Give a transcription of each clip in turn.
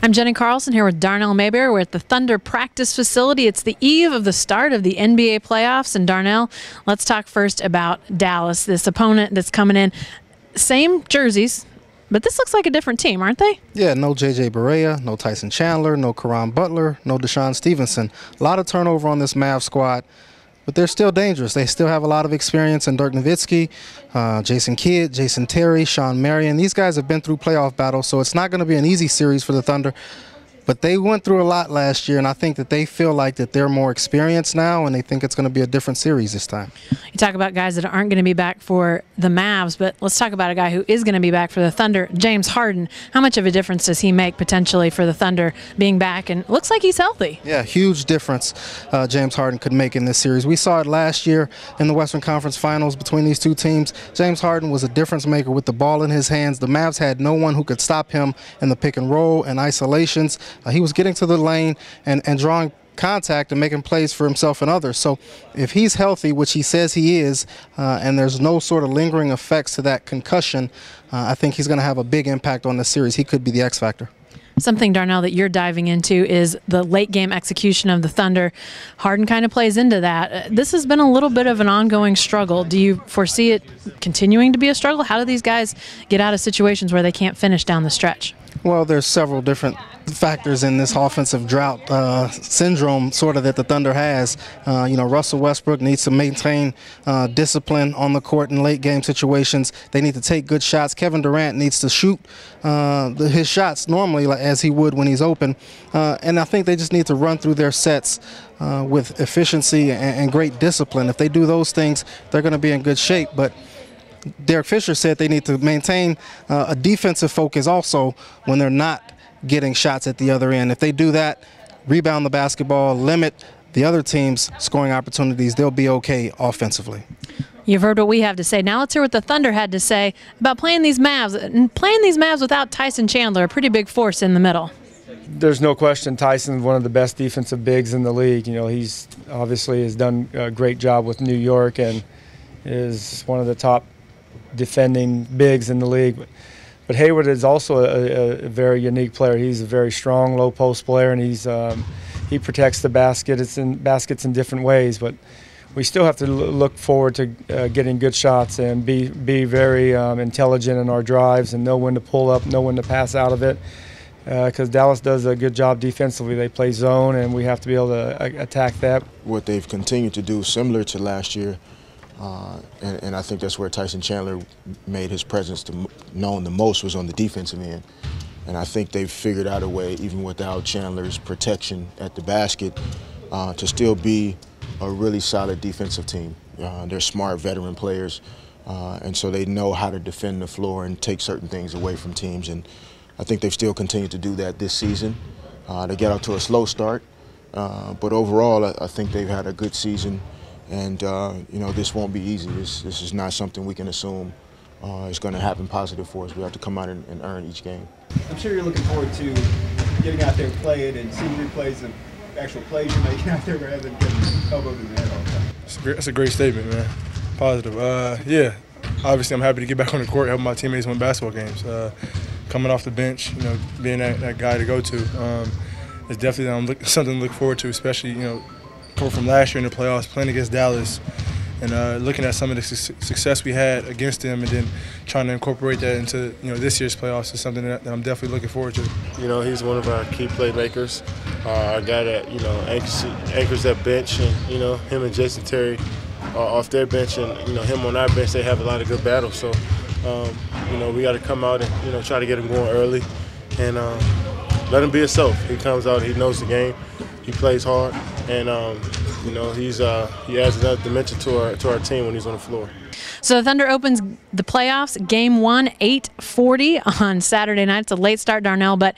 I'm Jenny Carlson here with Darnell Mayberry. We're at the Thunder practice facility. It's the eve of the start of the NBA playoffs. And Darnell, let's talk first about Dallas, this opponent that's coming in. Same jerseys, but this looks like a different team, aren't they? Yeah, no J.J. Barea, no Tyson Chandler, no Caron Butler, no Deshaun Stevenson. A lot of turnover on this Mavs squad. But they're still dangerous. They still have a lot of experience in Dirk Nowitzki, Jason Kidd, Jason Terry, Sean Marion. These guys have been through playoff battles, so it's not going to be an easy series for the Thunder. But they went through a lot last year, and I think that they feel like that they're more experienced now, and they think it's going to be a different series this time. You talk about guys that aren't going to be back for the Mavs, but let's talk about a guy who is going to be back for the Thunder, James Harden. How much of a difference does he make potentially for the Thunder being back? And looks like he's healthy. Yeah, huge difference James Harden could make in this series. We saw it last year in the Western Conference Finals between these two teams. James Harden was a difference maker with the ball in his hands. The Mavs had no one who could stop him in the pick and roll and isolations. He was getting to the lane and drawing contact and making plays for himself and others. So if he's healthy, which he says he is, and there's no sort of lingering effects to that concussion, I think he's going to have a big impact on the series. He could be the X factor. Something, Darnell, that you're diving into is the late game execution of the Thunder. Harden kind of plays into that. This has been a little bit of an ongoing struggle. Do you foresee it continuing to be a struggle? How do these guys get out of situations where they can't finish down the stretch? Well, there's several different factors in this offensive drought syndrome sort of that the Thunder has. Russell Westbrook needs to maintain discipline on the court in late game situations. They need to take good shots. Kevin Durant needs to shoot his shots normally as he would when he's open. And I think they just need to run through their sets with efficiency and great discipline. If they do those things, they're going to be in good shape. But Derek Fisher said they need to maintain a defensive focus also when they're not getting shots at the other end. If they do that, rebound the basketball, limit the other team's scoring opportunities, they'll be okay offensively. You've heard what we have to say. Now let's hear what the Thunder had to say about playing these Mavs. And playing these Mavs without Tyson Chandler, a pretty big force in the middle. There's no question Tyson's one of the best defensive bigs in the league. He's obviously has done a great job with New York and is one of the top defending bigs in the league. But Hayward is also a very unique player. He's a very strong low post player, and he protects the baskets in different ways. But we still have to look forward to getting good shots and be very intelligent in our drives and know when to pull up, know when to pass out of it. Because Dallas does a good job defensively. They play zone, and we have to be able to attack that. What they've continued to do, similar to last year, and I think that's where Tyson Chandler made his presence known the most, was on the defensive end. And I think they've figured out a way, even without Chandler's protection at the basket, to still be a really solid defensive team. They're smart veteran players, and so they know how to defend the floor and take certain things away from teams. And I think they've still continued to do that this season. They get out to a slow start, but overall I think they've had a good season. And, this won't be easy. This is not something we can assume is going to happen positive for us. We have to come out and earn each game. I'm sure you're looking forward to getting out there and playing and seeing replays of actual plays you're making out there rather than getting elbowed in the head all the time. That's a great statement, man. Positive. Yeah, obviously I'm happy to get back on the court, help my teammates win basketball games. Coming off the bench, being that guy to go to, is definitely something to look forward to, especially, coming from last year in the playoffs, playing against Dallas, and looking at some of the success we had against them, and then trying to incorporate that into this year's playoffs is something that I'm definitely looking forward to. He's one of our key playmakers, our guy that anchors that bench, and him and Jason Terry are off their bench, and him on our bench. They have a lot of good battles, so we got to come out and try to get him going early, and let him be himself. He comes out, he knows the game, he plays hard. And he adds another dimension to our team when he's on the floor. So the Thunder opens the playoffs, Game 1, 8:40 on Saturday night. It's a late start, Darnell, but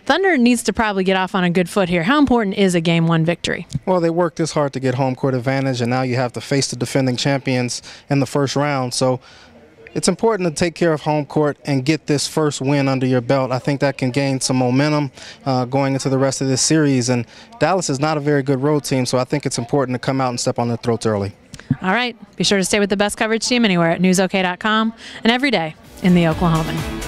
Thunder needs to probably get off on a good foot here. How important is a Game 1 victory? Well, they worked this hard to get home court advantage, and now you have to face the defending champions in the first round. So it's important to take care of home court and get this first win under your belt. I think that can gain some momentum going into the rest of this series. And Dallas is not a very good road team, so I think it's important to come out and step on their throats early. All right. Be sure to stay with the best coverage team anywhere at newsok.com and every day in the Oklahoman.